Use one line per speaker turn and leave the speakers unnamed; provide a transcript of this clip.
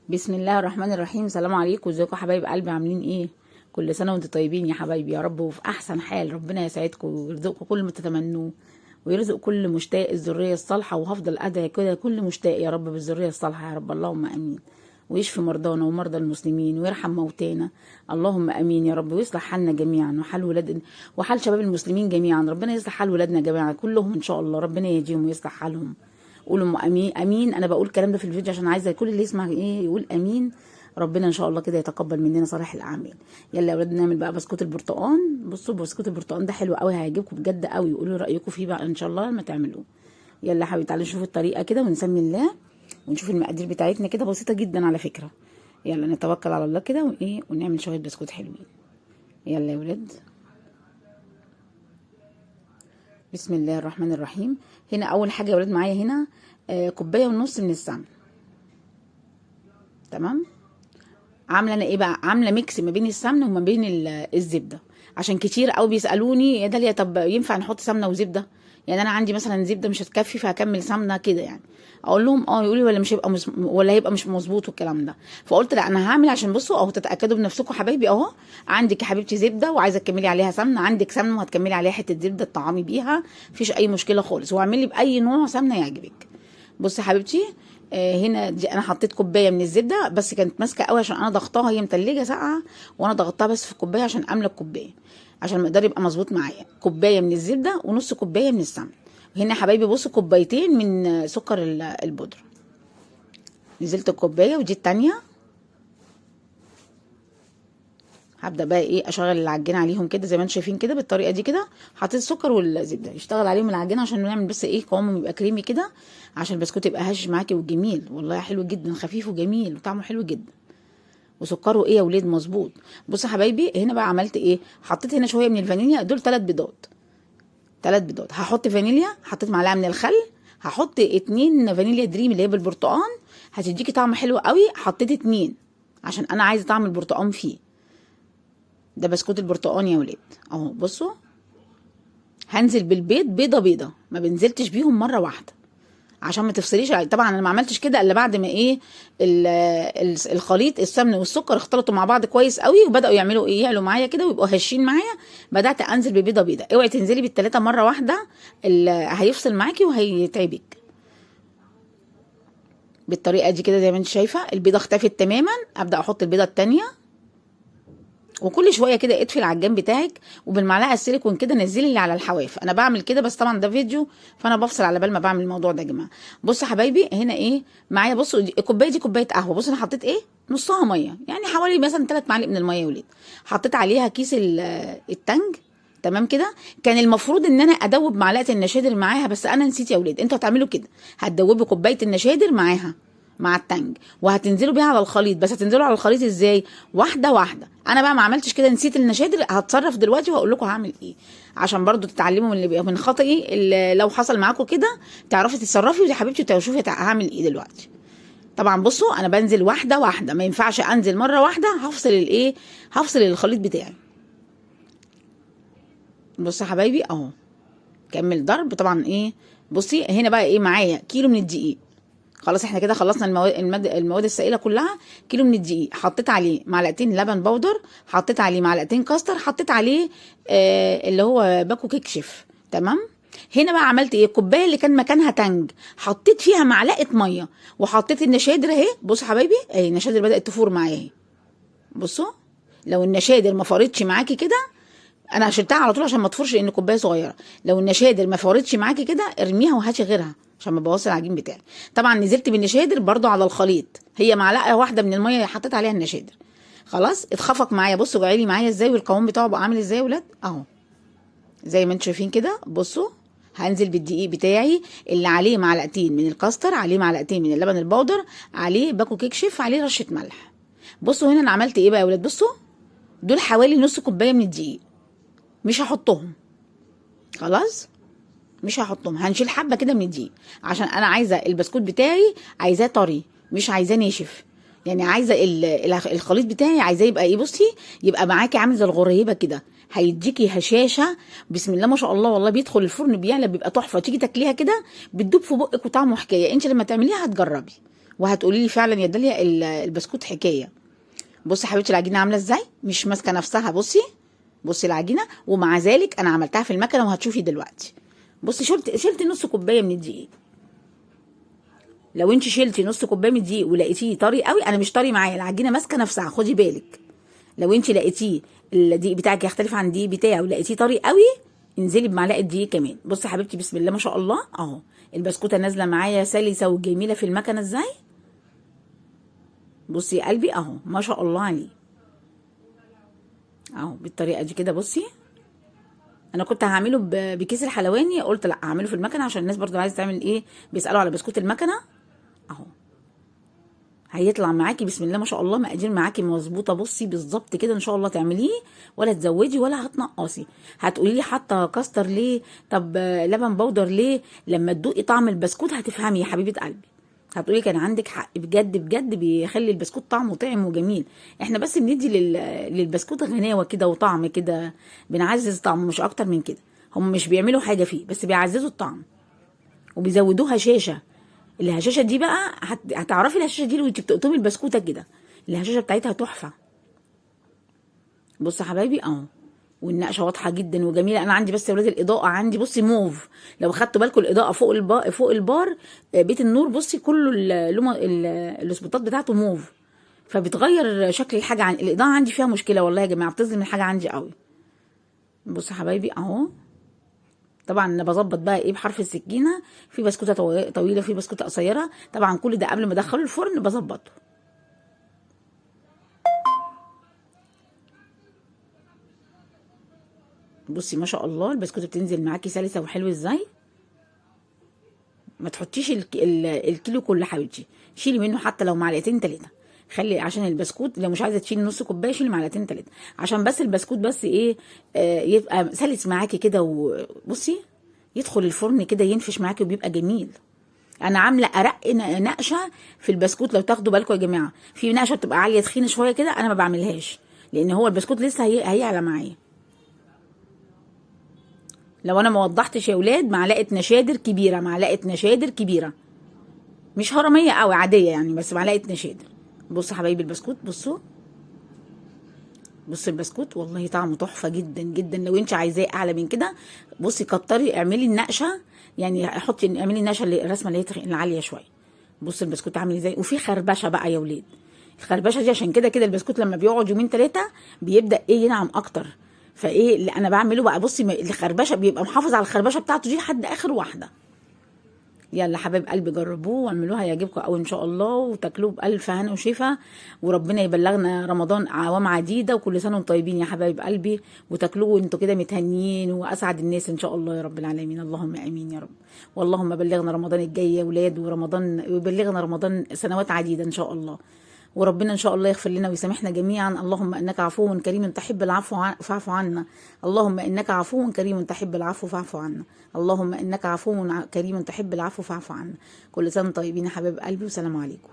بسم الله الرحمن الرحيم. السلام عليكم، ازيكم يا حبايب قلبي؟ عاملين ايه؟ كل سنه وانتم طيبين يا حبايبي، يا رب وفي احسن حال. ربنا يسعدكم ويرزقكم كل ما تتمنوه، ويرزق كل مشتاق الذريه الصالحه. وهفضل ادعي كده كل مشتاق يا رب بالذريه الصالحه يا رب، اللهم امين. ويشفي مرضانا ومرضى المسلمين ويرحم موتانا، اللهم امين يا رب. ويصلح حالنا جميعا وحال ولاد وحال شباب المسلمين جميعا. ربنا يصلح حال ولادنا جميعا كلهم ان شاء الله، ربنا يهديهم ويصلح حالهم. قولوا امين امين. انا بقول الكلام ده في الفيديو عشان عايزه كل اللي يسمع ايه يقول امين. ربنا ان شاء الله كده يتقبل مننا صالح الاعمال. يلا يا اولاد نعمل بقى بسكوت البرتقال. بصوا بسكوت البرتقال ده حلو قوي، هيعجبكم بجد قوي. قولوا رايكم فيه بقى ان شاء الله لما تعملوه. يلا يا حبيبي تعالوا نشوف الطريقه كده ونسمي الله ونشوف المقادير بتاعتنا كده، بسيطه جدا على فكره. يلا نتوكل على الله كده وايه ونعمل شويه بسكوت حلوين. يلا يا ولاد، بسم الله الرحمن الرحيم. هنا اول حاجه يا ولاد معايا هنا كوبايه ونص من السمن. تمام. عامله انا ايه بقى؟ عامله ميكس ما بين السمنه وما بين الزبده. عشان كتير قوي بيسالوني يا داليا طب ينفع نحط سمنه وزبده؟ يعني انا عندي مثلا زبده مش هتكفي فهكمل سمنه كده يعني. اقول لهم يقولوا ولا مش هيبقى ولا هيبقى مش مظبوط والكلام ده. فقلت لا انا هعمل عشان بصوا اهو تتاكدوا بنفسكم حبايبي. اهو عندك يا حبيبتي زبده وعايزه تكملي عليها سمنه، عندك سمنه وهتكملي عليها حته زبده تطعمي بيها، مفيش اي مشكله خالص. واعملي باي نوع سمنه يعجبك. بصي يا حبيبتي، هنا دي انا حطيت كوبايه من الزبده بس كانت ماسكه قوي عشان انا ضغطاها، هي متلجه ساقعه وانا ضغطتها بس في الكوبايه عشان املى الكوبايه، عشان المقدار يبقى مظبوط معايا. كوبايه من الزبده ونص كوبايه من السمن. وهنا يا حبايبي بصوا كوبايتين من سكر البودره. نزلت الكوبايه ودي التانيه. هبدا بقى ايه اشغل العجين عليهم كده زي ما انتم شايفين كده بالطريقه دي كده. حطيت السكر والزبده يشتغل عليهم العجين عشان نعمل بس ايه قوامه يبقى كريمي كده، عشان البسكوت يبقى هش معاكي وجميل. والله حلو جدا، خفيف وجميل وطعمه حلو جدا. وسكره ايه يا ولاد مظبوط. بصوا يا حبايبي هنا بقى عملت ايه؟ حطيت هنا شويه من الفانيليا، دول 3 بيضات. 3 بيضات. هحط فانيليا، حطيت معلقه من الخل، هحط 2 فانيليا دريم اللي هي بالبرتقال، هتديكي طعم حلو قوي. حطيت 2 عشان انا عايزه طعم البرتقال فيه. ده بسكوت البرتقال يا ولاد اهو. بصوا هنزل بالبيض بيضه بيضه، ما بنزلتش بيهم مره واحده عشان ما تفصليش. طبعا انا ما عملتش كده الا بعد ما ايه الخليط السمن والسكر اختلطوا مع بعض كويس قوي وبداوا يعملوا ايه يعلوا معايا كده ويبقوا هشين معايا. بدات انزل ببيضه بيضه. اوعي تنزلي بالثلاثه مره واحده، هيفصل معاكي وهيتعبك. بالطريقه دي كده زي ما انت شايفه البيضه اختفت تماما. ابدا احط البيضه الثانيه، وكل شويه كده اطفي العجان بتاعك وبالمعلقه السيليكون كده نزلي اللي على الحواف. انا بعمل كده بس طبعا ده فيديو فانا بفصل على بال ما بعمل الموضوع ده يا جماعه. بصوا يا حبايبي هنا ايه معايا. بصوا الكوبايه دي كوبايه قهوه. بصوا انا حطيت ايه نصها ميه، يعني حوالي مثلا 3 معالق من الميه يا ولاد. حطيت عليها كيس التنج. تمام كده. كان المفروض ان انا ادوب معلقه النشادر معاها بس انا نسيت يا ولاد. انتوا هتعملوا كده، هتدوبوا كوبايه النشادر معاها مع التنج وهتنزلوا بيها على الخليط. بس هتنزلوا على الخليط ازاي؟ واحده واحده. انا بقى ما عملتش كده، نسيت النشادر. هتصرف دلوقتي وهقول لكم هعمل ايه عشان برضو تتعلموا من خطئي. اللي لو حصل معاكم كده تعرفي تتصرفي. ودي حبيبتي تشوفي هعمل ايه دلوقتي. طبعا بصوا انا بنزل واحده واحده، ما ينفعش انزل مره واحده. هفصل الخليط بتاعي. بصوا يا حبايبي اهو كمل ضرب. طبعا ايه بصي هنا بقى ايه معايا كيلو من الدقيق. خلاص احنا كده خلصنا المواد السائله كلها. كيلو من الدقيق، حطيت عليه معلقتين لبن بودر، حطيت عليه معلقتين كاستر، حطيت عليه اللي هو باكو كيك شيف. تمام. هنا بقى عملت ايه؟ الكوبايه اللي كان مكانها تنج حطيت فيها معلقه ميه وحطيت النشادر اهي. بصوا حبايبي اهي النشادر بدات تفور معايا اهي. بصوا لو النشادر ما فارتش معاكي كده، انا شلتها على طول عشان ما تفورش لان كوبايه صغيره. لو النشادر ما فارتش معاكي كده ارميها وهاتي غيرها عشان ما بوظش العجين بتاعي. طبعا نزلت بالنشادر برضو على الخليط، هي معلقه واحده من الميه حطيت عليها النشادر. خلاص اتخفق معايا. بصوا جايلي معايا ازاي والقوام بتاعه بقى عامل ازاي يا ولاد اهو زي ما انتم شايفين كده. بصوا هنزل بالدقيق بتاعي اللي عليه معلقتين من الكاستر، عليه معلقتين من اللبن البودر، عليه باكو كيك شيف، عليه رشه ملح. بصوا هنا انا عملت ايه بقى يا ولاد. بصوا دول حوالي نص كوبايه من الدقيق، مش هحطهم. خلاص مش هحطهم، هنشيل حبه كده من الدقيق عشان انا عايزه البسكوت بتاعي عايزاه طري مش عايزاه ناشف. يعني عايزه الخليط بتاعي عايزاه يبقى ايه. بصي يبقى معاكي عامل زي الغريبه كده، هيديكي هشاشه بسم الله ما شاء الله. والله بيدخل الفرن بيعلى بيبقى تحفه. تيجي تاكليها كده بتدوب في بقك وطعمه حكايه. انت لما تعمليها هتجربي وهتقولي لي فعلا يا داليا البسكوت حكايه. بصي يا حبيبتي العجينه عامله ازاي، مش ماسكه نفسها. بصي العجينه، ومع ذلك انا عملتها في المكنه وهتشوفي دلوقتي. بصي شلت نص كوبايه من الدقيق. لو انت شلتي نص كوبايه من الدقيق ولقيتيه طري قوي، انا مش طري معايا، العجينه ماسكه نفسها، خدي بالك. لو انت لقيتيه الدقيق بتاعك يختلف عن الدقيق بتاعي ولقيتيه طري قوي، انزلي بمعلقه دقيق كمان. بصي يا حبيبتي بسم الله ما شاء الله اهو البسكوته نازله معايا سلسه وجميله في المكنه ازاي. بصي يا قلبي اهو ما شاء الله عليه اهو بالطريقه دي كده. بصي انا كنت هعمله بكيس الحلواني، قلت لا هعمله في المكنه عشان الناس برضو عايزه تعمل ايه، بيسالوا على بسكوت المكنه اهو. هيطلع معاكي بسم الله ما شاء الله مقادير معاكي مظبوطه. بصي بالظبط كده ان شاء الله تعمليه، ولا تزودي ولا هتنقصي. هتقولي لي حاطه كاستر ليه، طب لبن بودر ليه؟ لما تدوقي طعم البسكوت هتفهمي يا حبيبه قلبي. هتقولي كان عندك حق بجد بجد، بيخلي البسكوت طعمه طعم وجميل. احنا بس بندي للبسكوت غناوه كده وطعم كده، بنعزز طعمه مش اكتر من كده. هم مش بيعملوا حاجه فيه، بس بيعززوا الطعم وبيزودوها هشاشه. الهشاشه دي بقى هتعرفي الهشاشه دي وانت بتقطمي البسكوته كده، الهشاشه بتاعتها تحفه. بصوا يا حبايبي اهو، والنقشه واضحه جدا وجميله. انا عندي بس يا ولاد الاضاءه عندي بصي موف، لو خدتوا بالكم الاضاءه فوق البار بيت النور، بصي كله الاسبوتات بتاعته موف، فبتغير شكل الحاجه. عن الاضاءه عندي فيها مشكله والله يا جماعه، بتظلم الحاجه عندي قوي. بصوا يا حبايبي اهو، طبعا انا بظبط بقى ايه بحرف السكينه، في بسكوته طويله في بسكوته قصيره، طبعا كل ده قبل ما ادخله الفرن بظبطه. بصي ما شاء الله البسكوته بتنزل معاكي سلسه وحلوه ازاي. ما تحطيش الكيلو كله حبيبتي، شيلي منه حتى لو معلقتين 3. خلي عشان البسكوت لو مش عايزه تشيلي نص كوبايه شيلي معلقتين 3، عشان بس البسكوت بس ايه يبقى سلس معاكي كده. وبصي يدخل الفرن كده ينفش معاكي وبيبقى جميل. انا عامله ارق نقشه في البسكوت، لو تاخدوا بالكم يا جماعه، في نقشه بتبقى عاليه تخينه شويه كده انا ما بعملهاش، لان هو البسكوت لسه هيعلى معايا. لو انا ما وضحتش يا ولاد، معلقه نشادر كبيره، مش هرميه قوي عاديه يعني، بس معلقه نشادر. بصوا حبايبي البسكوت، بصوا البسكوت والله طعمه تحفه جدا جدا. لو انت عايزاه اعلى من كده بصي كتري، اعملي النقشه يعني، اعملي النقشه الرسمه اللي هي العاليه شويه. بصوا البسكوت عامل ازاي، وفي خربشه بقى يا ولاد. الخربشه دي عشان كده البسكوت لما بيقعد يومين 3 بيبدا ايه ينعم اكتر. فايه اللي انا بعمله بقى، بصي الخربشه بيبقى محافظ على الخربشه بتاعته دي لحد اخر واحده. يلا حبايب قلبي جربوه واعملوها هيعجبكم قوي ان شاء الله، وتاكلوه بالف هنا وشفا. وربنا يبلغنا رمضان اعوام عديده، وكل سنه وانتم طيبين يا حبايب قلبي، وتاكلوه وانتم كده متهنيين واسعد الناس ان شاء الله يا رب العالمين. اللهم امين يا رب. واللهم بلغنا رمضان الجاي يا ولاد، ورمضان يبلغنا رمضان سنوات عديده ان شاء الله. وربنا ان شاء الله يغفر لنا ويسامحنا جميعا. اللهم انك عفو كريم تحب العفو فاعف عنا. اللهم انك عفو كريم تحب العفو فاعف عنا. اللهم انك عفو كريم تحب العفو فاعف عنا. كل سنه طيبين يا حبايب قلبي، والسلام عليكم.